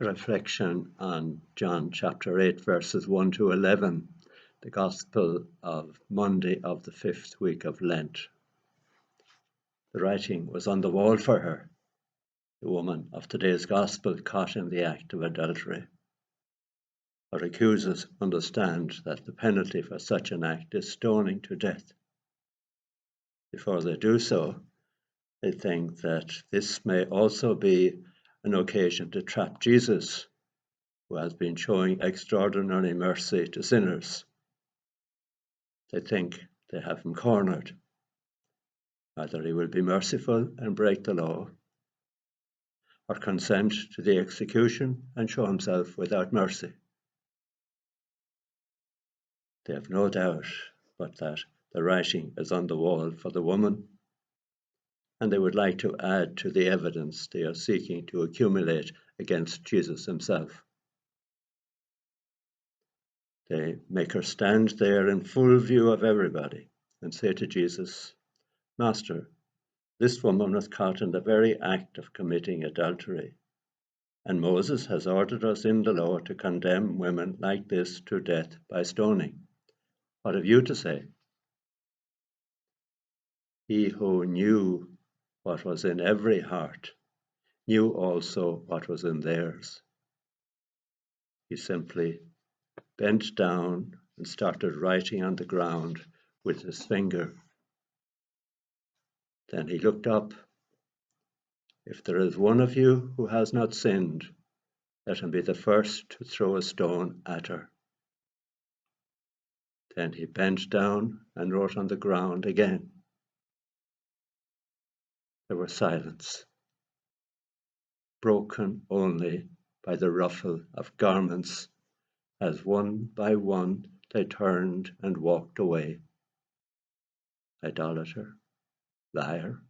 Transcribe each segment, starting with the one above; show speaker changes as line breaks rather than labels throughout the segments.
Reflection on John chapter 8, verses 1 to 11, the Gospel of Monday of the 5th week of Lent. The writing was on the wall for her, the woman of today's Gospel caught in the act of adultery. Her accusers understand that the penalty for such an act is stoning to death. Before they do so, they think that this may also be an occasion to trap Jesus, who has been showing extraordinary mercy to sinners. They think they have him cornered. Either he will be merciful and break the law, or consent to the execution and show himself without mercy. They have no doubt but that the writing is on the wall for the woman, and they would like to add to the evidence they are seeking to accumulate against Jesus himself. They make her stand there in full view of everybody and say to Jesus, "Master, this woman was caught in the very act of committing adultery, and Moses has ordered us in the law to condemn women like this to death by stoning. What have you to say?" He who knew what was in every heart knew also what was in theirs. He simply bent down and started writing on the ground with his finger. Then he looked up. "If there is one of you who has not sinned, let him be the first to throw a stone at her." Then he bent down and wrote on the ground again. There was silence, broken only by the ruffle of garments as one by one they turned and walked away. Idolater, liar,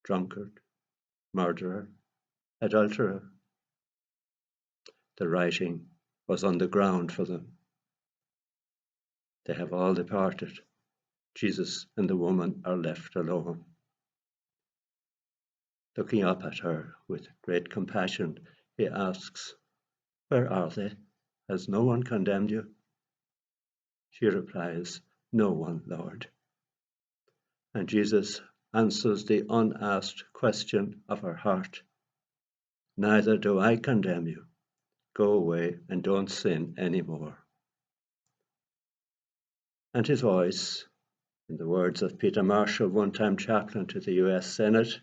drunkard, murderer, adulterer. The writing was on the ground for them. They have all departed. Jesus and the woman are left alone. Looking up at her with great compassion, he asks, "Where are they? Has no one condemned you?" She replies, "No one, Lord." And Jesus answers the unasked question of her heart, "Neither do I condemn you. Go away and don't sin anymore." And his voice, in the words of Peter Marshall, one-time chaplain to the US Senate,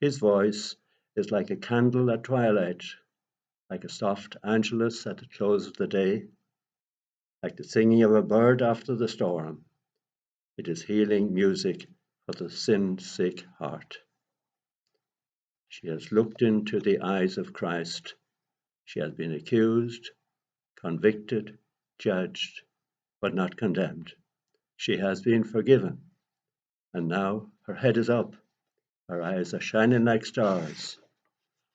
his voice is like a candle at twilight, like a soft angelus at the close of the day, like the singing of a bird after the storm. It is healing music for the sin-sick heart. She has looked into the eyes of Christ. She has been accused, convicted, judged, but not condemned. She has been forgiven, and now her head is up. Her eyes are shining like stars.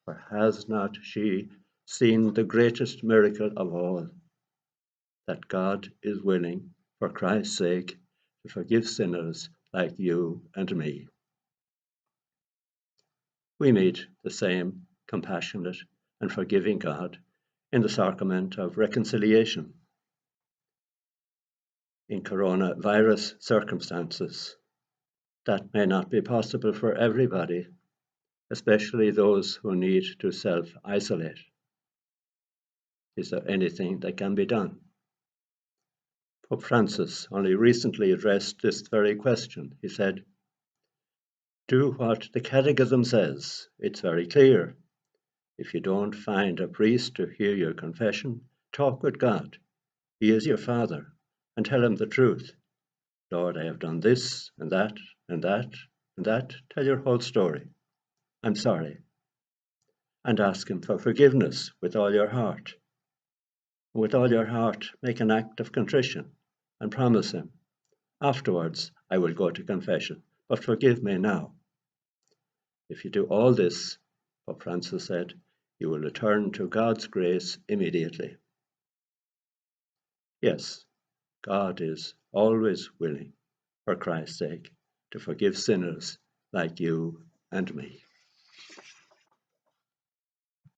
For has not she seen the greatest miracle of all, that God is willing, for Christ's sake, to forgive sinners like you and me? We meet the same compassionate and forgiving God in the sacrament of reconciliation. In coronavirus circumstances, that may not be possible for everybody, especially those who need to self-isolate. Is there anything that can be done? Pope Francis only recently addressed this very question. He said, "Do what the Catechism says. It's very clear. If you don't find a priest to hear your confession, talk with God. He is your Father, and tell him the truth. Lord, I have done this and that and that and that. Tell your whole story. I'm sorry." And ask him for forgiveness with all your heart. With all your heart, make an act of contrition and promise him, "Afterwards, I will go to confession, but forgive me now." If you do all this, Pope Francis said, you will return to God's grace immediately. Yes, God is always willing, for Christ's sake, to forgive sinners like you and me.